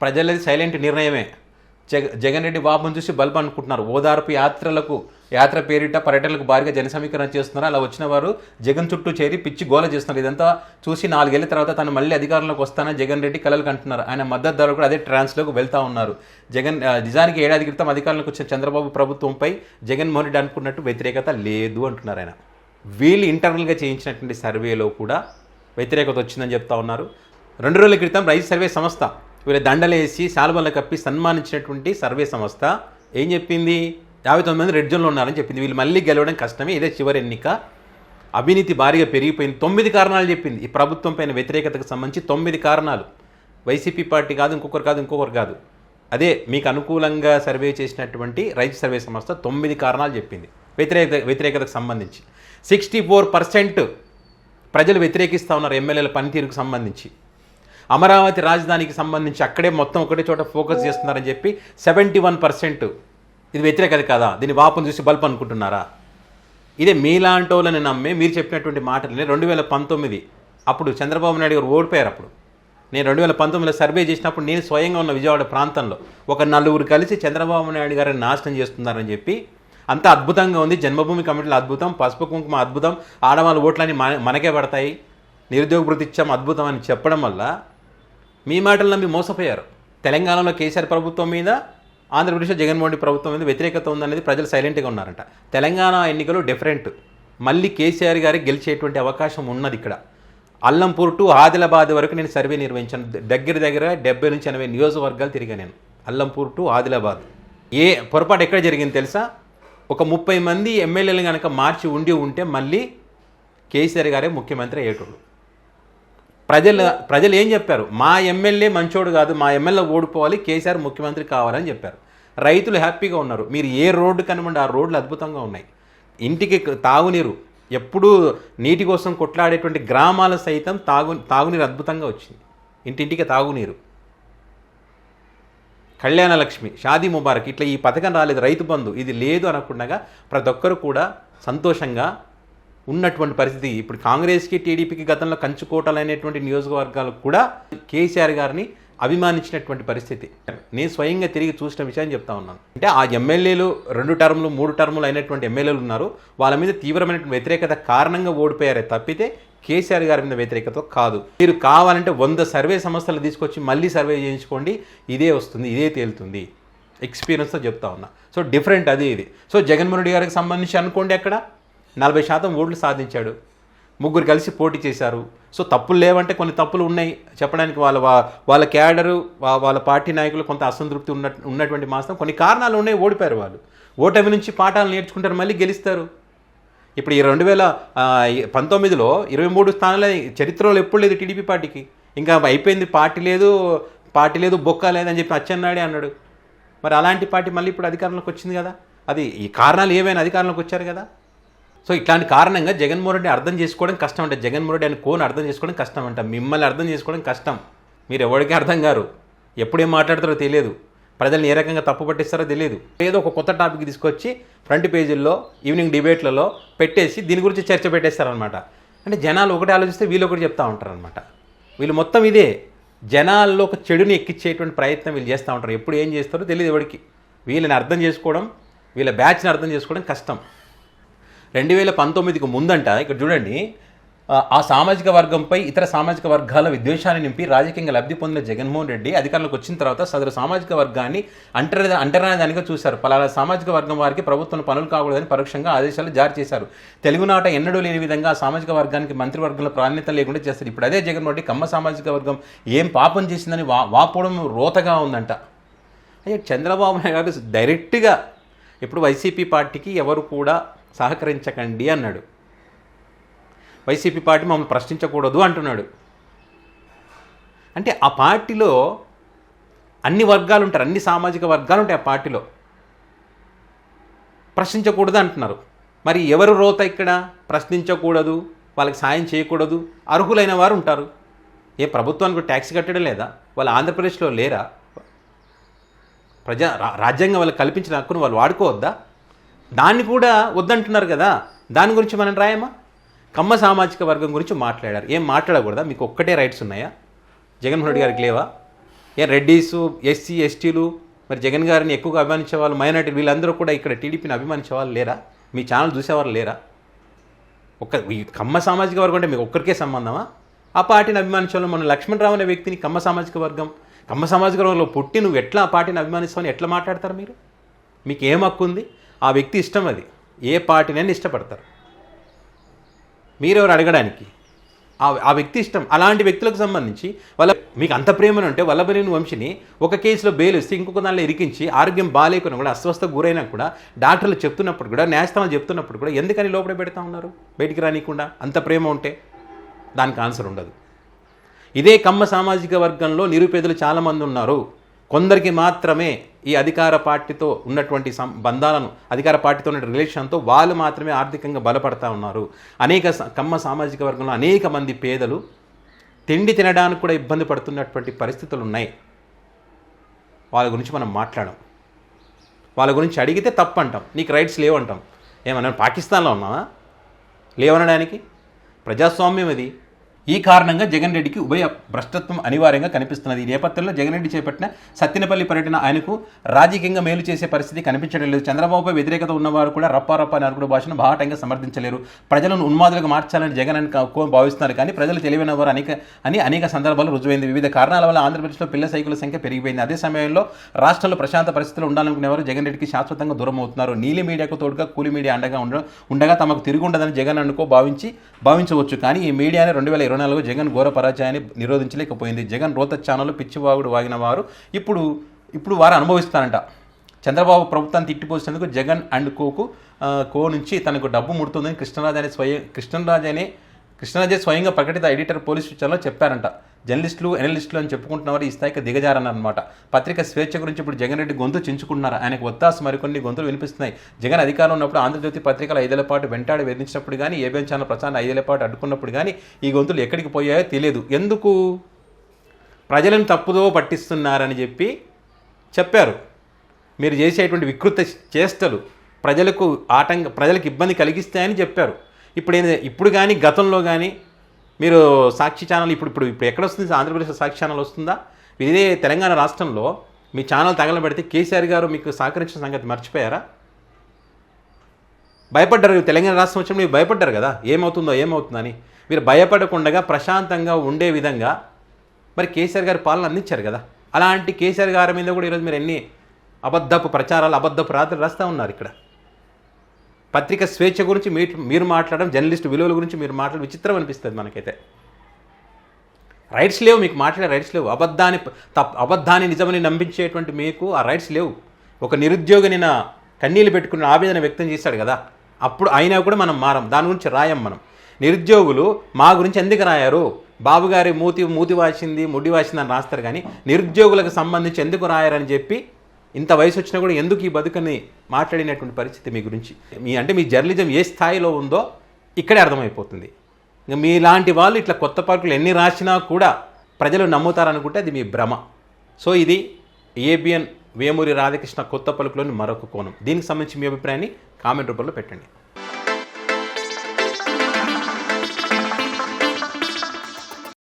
ప్రజలది silent నిర్ణయమే. జగన్ రెడ్డి బాబుని చూసి బల్బ్ అనుకుంటున్నారు. ఓదార్పు యాత్ర పేరిట పర్యటనలకు భారీగా జన సమీకరణ చేస్తున్నారు. అలా వచ్చిన వారు జగన్ చుట్టూ చేరి పిచ్చి గోల చేస్తున్నారు. ఇదంతా చూసి 4 ఏళ్ల తర్వాత తను మళ్ళీ అధికారంలోకి వస్తానని జగన్ రెడ్డి కలలు కంటున్నారు. ఆయన మద్దతుదారులు కూడా అదే ట్రాన్స్లోకి వెళ్తూ ఉన్నారు. నిజానికి ఏడాది క్రితం అధికారంలోకి వచ్చిన చంద్రబాబు ప్రభుత్వంపై జగన్మోహన్ రెడ్డి అనుకున్నట్టు వ్యతిరేకత లేదు అంటున్నారు ఆయన. వీళ్ళు ఇంటర్నల్గా చేయించినటువంటి సర్వేలో కూడా వ్యతిరేకత వచ్చిందని చెప్తా ఉన్నారు. 2 రోజుల క్రితం రైతు సర్వే సంస్థ వీళ్ళ దండలేసి శాలువల కప్పి సన్మానించినటువంటి సర్వే సంస్థ ఏం చెప్పింది? 59 మంది రెడ్ జోన్లో ఉన్నారని చెప్పింది. వీళ్ళు మళ్ళీ గెలవడం కష్టమే, ఇదే చివరి ఎన్నిక, అవినీతి భారీగా పెరిగిపోయింది. 9 కారణాలు చెప్పింది. ఈ ప్రభుత్వం పైన వ్యతిరేకతకు సంబంధించి 9 కారణాలు. వైసీపీ పార్టీ కాదు, ఇంకొకరు కాదు. అదే మీకు అనుకూలంగా సర్వే చేసినటువంటి రైతు సర్వే సంస్థ 9 కారణాలు చెప్పింది వ్యతిరేకతకు సంబంధించి. 64% ప్రజలు వ్యతిరేకిస్తూ ఉన్నారు ఎమ్మెల్యేల పనితీరుకు సంబంధించి. అమరావతి రాజధానికి సంబంధించి అక్కడే మొత్తం ఒకటే చోట ఫోకస్ చేస్తున్నారని చెప్పి 71%. ఇది వ్యతిరేకత కదా, దీన్ని వాపును చూసి బల్బ్ అనుకుంటున్నారా? ఇదే మీలాంటోళ్ళని నమ్మే మీరు చెప్పినటువంటి మాటలని 2019 అప్పుడు చంద్రబాబు నాయుడు గారు ఓడిపోయారు. అప్పుడు నేను 2019లో సర్వే చేసినప్పుడు నేను స్వయంగా ఉన్న విజయవాడ ప్రాంతంలో ఒక 4 కలిసి చంద్రబాబు నాయుడు గారిని నాశనం చేస్తున్నారని చెప్పి, అంత అద్భుతంగా ఉంది, జన్మభూమి కమిటీలు అద్భుతం, పసుపు కుంకుమ అద్భుతం, ఆడవాళ్ళ ఓట్లని మనకే పడతాయి, నిరుద్యోగ భృతి ఇచ్చాం అద్భుతం అని చెప్పడం వల్ల మీ మాటలు నమ్మి మోసపోయారు. తెలంగాణలో కేసీఆర్ ప్రభుత్వం మీద, ఆంధ్రప్రదేశ్లో జగన్మోహన్ రెడ్డి ప్రభుత్వం మీద వ్యతిరేకత ఉందనేది ప్రజలు సైలెంట్గా ఉన్నారంట. తెలంగాణ ఎన్నికలు డిఫరెంట్. మళ్ళీ కేసీఆర్ గారికి గెలిచేటువంటి అవకాశం ఉన్నది. ఇక్కడ అల్లంపూర్ టు ఆదిలాబాద్ వరకు నేను సర్వే నిర్వహించాను. దగ్గర 70 నుంచి 80 నియోజకవర్గాలు తిరిగా నేను. అల్లంపూర్ టు ఆదిలాబాద్. ఏ పొరపాటు ఎక్కడ జరిగింది తెలుసా? ఒక 30 మంది ఎమ్మెల్యేలు కనుక మార్చి ఉంటే మళ్ళీ కేసీఆర్ గారే ముఖ్యమంత్రి అయ్యేటోళ్ళు. ప్రజలు ఏం చెప్పారు? మా ఎమ్మెల్యే మంచోడు కాదు, మా ఎమ్మెల్యే ఓడిపోవాలి, కేసీఆర్ ముఖ్యమంత్రి కావాలని చెప్పారు. రైతులు హ్యాపీగా ఉన్నారు. మీరు ఏ రోడ్డు కనుమండి ఆ రోడ్లు అద్భుతంగా ఉన్నాయి. ఇంటికి తాగునీరు, ఎప్పుడూ నీటి కోసం కొట్లాడేటువంటి గ్రామాల సైతం తాగునీరు అద్భుతంగా వచ్చింది. ఇంటింటికి తాగునీరు, కళ్యాణ లక్ష్మి, షాదీ ముబారక్, ఇట్లా ఈ పథకం రాలేదు. రైతు బంధు ఇది లేదు అనకుండా ప్రతి ఒక్కరు కూడా సంతోషంగా ఉన్నటువంటి పరిస్థితి. ఇప్పుడు కాంగ్రెస్కి టీడీపీకి గతంలో కంచుకోటలు అనేటువంటి నియోజకవర్గాలకు కూడా కేసీఆర్ గారిని అభిమానించినటువంటి పరిస్థితి. నేను స్వయంగా తిరిగి చూసిన విషయాన్ని చెప్తా ఉన్నాను. అంటే ఆ ఎమ్మెల్యేలు 2 టర్ములు 3 టర్ములు అయినటువంటి ఎమ్మెల్యేలు ఉన్నారు. వాళ్ళ మీద తీవ్రమైన వ్యతిరేకత కారణంగా ఓడిపోయారే తప్పితే కేసీఆర్ గారి మీద వ్యతిరేకత కాదు. మీరు కావాలంటే 100 సర్వే సంస్థలు తీసుకొచ్చి మళ్ళీ సర్వే చేయించుకోండి, ఇదే వస్తుంది, ఇదే తేలుతుంది. ఎక్స్పీరియన్స్తో చెప్తా ఉన్నా. సో డిఫరెంట్ అది ఇది. సో జగన్మోహన్ రెడ్డి గారికి సంబంధించి అనుకోండి, అక్కడ 40% ఓట్లు సాధించాడు. 3 కలిసి పోటీ చేశారు. సో తప్పులు లేవంటే కొన్ని తప్పులు ఉన్నాయి చెప్పడానికి. వాళ్ళ క్యాడరు, వాళ్ళ పార్టీ నాయకులు కొంత అసంతృప్తి ఉన్నటువంటి మాత్రం కొన్ని కారణాలు ఉన్నాయి. ఓడిపోయారు వాళ్ళు. ఓటమి నుంచి పాఠాలు నేర్చుకుంటారు, మళ్ళీ గెలుస్తారు. ఇప్పుడు ఈ 2019లో 23 స్థానాలు చరిత్రలో ఎప్పుడు లేదు టీడీపీ పార్టీకి. ఇంకా అయిపోయింది, పార్టీ లేదు బొక్క లేదని చెప్పి అచ్చెన్నాయుడే అన్నాడు. మరి అలాంటి పార్టీ మళ్ళీ ఇప్పుడు అధికారంలోకి వచ్చింది కదా. అది ఈ కారణాలు ఏమైనా అధికారంలోకి వచ్చారు కదా. సో ఇట్లాంటి కారణంగా జగన్మోహన్ రెడ్డి అర్థం చేసుకోవడం కష్టం అంట. జగన్మోహన్ రెడ్డి అని కోని అర్థం చేసుకోవడం కష్టం అంట. మిమ్మల్ని అర్థం చేసుకోవడం కష్టం. మీరు ఎవరికి అర్థం గారు, ఎప్పుడేం మాట్లాడతారో తెలియదు, ప్రజల్ని ఏ రకంగా తప్పు పట్టిస్తారో తెలియదు. ఏదో ఒక కొత్త టాపిక్ తీసుకొచ్చి ఫ్రంట్ పేజీల్లో ఈవినింగ్ డిబేట్లలో పెట్టేసి దీని గురించి చర్చ పెట్టేస్తారనమాట. అంటే జనాలు ఒకటి ఆలోచిస్తే వీళ్ళు ఒకటి చెప్తూ ఉంటారనమాట. వీళ్ళు మొత్తం ఇదే జనాల్లో ఒక చెడుని ఎక్కించేటువంటి ప్రయత్నం వీళ్ళు చేస్తూ ఉంటారు. ఎప్పుడు ఏం చేస్తారో తెలియదు ఎవరికి. వీళ్ళని అర్థం చేసుకోవడం, వీళ్ళ బ్యాచ్ని అర్థం చేసుకోవడం కష్టం. 2019కు ముందంట ఇక్కడ చూడండి, ఆ సామాజిక వర్గంపై ఇతర సామాజిక వర్గాల విద్వేషాన్ని నింపి రాజకీయంగా లబ్ధి పొందిన జగన్మోహన్ రెడ్డి అధికారంలోకి వచ్చిన తర్వాత సదరు సామాజిక వర్గాన్ని అంటరానిదానిగా చూశారు. పలానా సామాజిక వర్గం వారికి ప్రభుత్వం పనులు కాకూడదని పరోక్షంగా ఆదేశాలు జారీ చేశారు. తెలుగునాట ఎన్నడూ లేని విధంగా ఆ సామాజిక వర్గానికి మంత్రివర్గంలో ప్రాధాన్యత లేకుండా చేస్తారు. ఇప్పుడు అదే జగన్మోహన్ రెడ్డి కమ్మ సామాజిక వర్గం ఏం పాపం చేసిందని వాపోవడం రోతగా ఉందంట. అయ్యే చంద్రబాబు నాయుడు గారు డైరెక్ట్గా ఇప్పుడు వైసీపీ పార్టీకి ఎవరు కూడా సహకరించకండి అన్నాడు. వైసీపీ పార్టీ మమ్మల్ని ప్రశ్నించకూడదు అంటున్నాడు. అంటే ఆ పార్టీలో అన్ని వర్గాలు ఉంటారు, అన్ని సామాజిక వర్గాలు ఉంటాయి. ఆ పార్టీలో ప్రశ్నించకూడదు అంటున్నారు. మరి ఎవరు రోత ఇక్కడ? ప్రశ్నించకూడదు, వాళ్ళకి సాయం చేయకూడదు, అర్హులైన వారు ఉంటారు. ఏ ప్రభుత్వానికి ట్యాక్స్ కట్టడం లేదా? వాళ్ళు ఆంధ్రప్రదేశ్లో లేరా? రాజ్యాంగం వాళ్ళకి కల్పించిన హక్కును వాళ్ళు వాడుకోవద్దా? దాన్ని కూడా వద్దంటున్నారు కదా. దాని గురించి మనం రాయమా? కమ్మ సామాజిక వర్గం గురించి మాట్లాడారు. ఏం మాట్లాడకూడదా? మీకు ఒక్కటే రైట్స్ ఉన్నాయా? జగన్మోహన్ రెడ్డి గారికి లేవా? రెడ్డీసు, ఎస్సీ, ఎస్టీలు, మరి జగన్ గారిని ఎక్కువగా అభిమానించే వాళ్ళు, మైనార్టీ, వీళ్ళందరూ కూడా ఇక్కడ టీడీపీని అభిమానించే వాళ్ళు లేరా? మీ ఛానల్ చూసేవారు లేరా? ఈ కమ్మ సామాజిక వర్గం అంటే మీకు ఒక్కరికే సంబంధమా? ఆ పార్టీని అభిమానించే వాళ్ళు, మన లక్ష్మణరావు అనే వ్యక్తిని కమ్మ సామాజిక వర్గంలో పుట్టి నువ్వు ఎట్లా ఆ పార్టీని అభిమానిస్తావని ఎట్లా మాట్లాడతారు మీరు? మీకు ఏం హక్కు ఉంది? ఆ వ్యక్తి ఇష్టం, అది ఏ పార్టీనైనా ఇష్టపడతారు, మీరెవరు అడగడానికి? ఆ వ్యక్తి ఇష్టం. అలాంటి వ్యక్తులకు సంబంధించి మీకు అంత ప్రేమను ఉంటే వల్లభనేని వంశీని ఒక కేసులో బెయిల్ ఇస్తే ఇంకొక దానిలో ఇరికించి ఆరోగ్యం బాగాలేకున్నా కూడా, అస్వస్థకు గురైనా కూడా, డాక్టర్లు చెప్తున్నప్పుడు కూడా, న్యాయస్థానాలు చెప్తున్నప్పుడు కూడా ఎందుకని లోపల పెడతా ఉన్నారు బయటికి రానియకుండా? అంత ప్రేమ ఉంటే దానికి ఆన్సర్ ఉండదు. ఇదే కమ్మ సామాజిక వర్గంలో నిరుపేదలు చాలామంది ఉన్నారు. కొందరికి మాత్రమే ఈ అధికార పార్టీతో ఉన్నటువంటి బంధాలను, అధికార పార్టీతో ఉన్న రిలేషన్తో వాళ్ళు మాత్రమే ఆర్థికంగా బలపడతా ఉన్నారు. కమ్మ సామాజిక వర్గంలో అనేక మంది పేదలు తిండి తినడానికి కూడా ఇబ్బంది పడుతున్నటువంటి పరిస్థితులు ఉన్నాయి. వాళ్ళ గురించి మనం మాట్లాడం, వాళ్ళ గురించి అడిగితే తప్పు అంటాం, నీకు రైట్స్ లేవంటాం. ఏమన్నా పాకిస్తాన్లో ఉన్నావా లేవనడానికి? ప్రజాస్వామ్యం ఇది. ఈ కారణంగా జగన్ రెడ్డికి ఉభయ భ్రష్టత్వం అనివార్యంగా కనిపిస్తున్నది. ఈ నేపథ్యంలో జగన్ రెడ్డి చేపట్టిన సత్తెనపల్లి పర్యటన ఆయనకు రాజకీయంగా మేలు చేసే పరిస్థితి కనిపించడం లేదు. చంద్రబాబుపై వ్యతిరేకత ఉన్నవారు కూడా రప్ప నరుకుడు భాషను బాహటంగా సమర్థించలేరు. ప్రజలను ఉన్మాదులుగా మార్చాలని జగన్ అని భావిస్తున్నారు, కానీ ప్రజలు తెలివైన వారు అనేక సందర్భాలు రుజువైంది. వివిధ కారణాల వల్ల ఆంధ్రప్రదేశ్లో పిల్ల సైకిల్ సంఖ్య పెరిగిపోయింది. అదే సమయంలో రాష్ట్రంలో ప్రశాంత పరిస్థితులు ఉండాలనుకునేవారు జగన్ రెడ్డికి శాశ్వతంగా దూరం అవుతున్నారు. నీలి మీడియాకు తోడుగా కూలి మీడియా అండగా ఉండగా తమకు తిరిగి ఉండదని జగన్ భావించవచ్చు. కానీ ఈ మీడియానే 2024 జగన్ ఘోర పరాజయాన్ని నిరోధించలేకపోయింది. జగన్ రోత ఛానల్ పిచ్చివాగుడు వాగిన వారు ఇప్పుడు వారు అనుభవిస్తారంట. చంద్రబాబు ప్రభుత్వాన్ని తిట్టిపోసినందుకు జగన్ అండ్ కో నుంచి తనకు డబ్బు ముడుతుందని కృష్ణరాజే స్వయంగా ప్రకటిత ఎడిటర్ పోలీస్ విచారణలో చెప్పారంట. జర్నలిస్టులు, ఎనలిస్టులు అని చెప్పుకుంటున్నవారు ఈ స్థాయికి దిగజారన్నమాట. పత్రిక స్వేచ్ఛ గురించి ఇప్పుడు జగన్ రెడ్డి గొంతు చించుకుంటున్నారు. ఆయనకు ఒత్తాసు మరికొన్ని గొంతులు వినిపిస్తున్నాయి. జగన్ అధికారంలో ఉన్నప్పుడు ఆంధ్రజ్యోతి పత్రికలు 5 ఏళ్ల పాటు వెంటాడి వేధించినప్పుడు కానీ, ఏబిఎన్ ఛానల్ ప్రచారం 5 ఏళ్ల పాటు అడ్డుకున్నప్పుడు కానీ ఈ గొంతులు ఎక్కడికి పోయాయో తెలియదు. ఎందుకు? ప్రజలను తప్పుదో పట్టిస్తున్నారని చెప్పారు. మీరు చేసేటువంటి వికృత చేష్టలు ప్రజలకు ఇబ్బంది కలిగిస్తాయని చెప్పారు. ఇప్పుడు కానీ గతంలో కానీ మీరు సాక్షి ఛానల్ ఇప్పుడు ఎక్కడ వస్తుంది? ఆంధ్రప్రదేశ్లో సాక్షి ఛానల్ వస్తుందా? ఇదే తెలంగాణ రాష్ట్రంలో మీ ఛానల్ తగలబెడితే కేసీఆర్ గారు మీకు సహకరించిన సంగతి మర్చిపోయారా? భయపడ్డారు. తెలంగాణ రాష్ట్రం వచ్చినప్పుడు మీరు భయపడ్డారు కదా, ఏమవుతుందని. మీరు భయపడకుండా ప్రశాంతంగా ఉండే విధంగా మరి కేసీఆర్ గారి పాలన అందించారు కదా. అలాంటి కేసీఆర్ గారి మీద కూడా ఈరోజు మీరు ఎన్ని అబద్ధపు ప్రచారాలు, అబద్ధపు రాత్రులు రాస్తూ ఉన్నారు. ఇక్కడ పత్రిక స్వేచ్ఛ గురించి మీరు మాట్లాడడం, జర్నలిస్టు విలువల గురించి మీరు మాట్లాడడం విచిత్రం అనిపిస్తుంది మనకైతే. రైట్స్ లేవు, మీకు మాట్లాడే రైట్స్ లేవు. అబద్ధాన్ని నిజమని నమ్మించేటువంటి మీకు ఆ రైట్స్ లేవు. ఒక నిరుద్యోగిని కన్నీళ్ళు పెట్టుకుని ఆవేదన వ్యక్తం చేశాడు కదా, అప్పుడు అయినా కూడా మనం దాని గురించి రాయం. మనం నిరుద్యోగులు మా గురించి ఎందుకు రాయారు? బాబుగారి మూతి వాసింది, ముడ్డి వాసింది అని రాస్తారు, కానీ నిరుద్యోగులకు సంబంధించి ఎందుకు రాయారని చెప్పి ఇంత వయసు వచ్చినా కూడా ఎందుకు ఈ బతుకని మాట్లాడినటువంటి పరిస్థితి మీ గురించి. మీ జర్నలిజం ఏ స్థాయిలో ఉందో ఇక్కడే అర్థమైపోతుంది. ఇంకా మీలాంటి వాళ్ళు ఇట్లా కొత్త పార్కులు ఎన్ని రాసినా కూడా ప్రజలు నమ్ముతారనుకుంటే అది మీ భ్రమ. సో ఇది ఏబిఎన్ వేమూరి రాధాకృష్ణ కొత్త పలుకులోని మరొక కోణం. దీనికి సంబంధించి మీ అభిప్రాయాన్ని కామెంట్ రూపంలో పెట్టండి.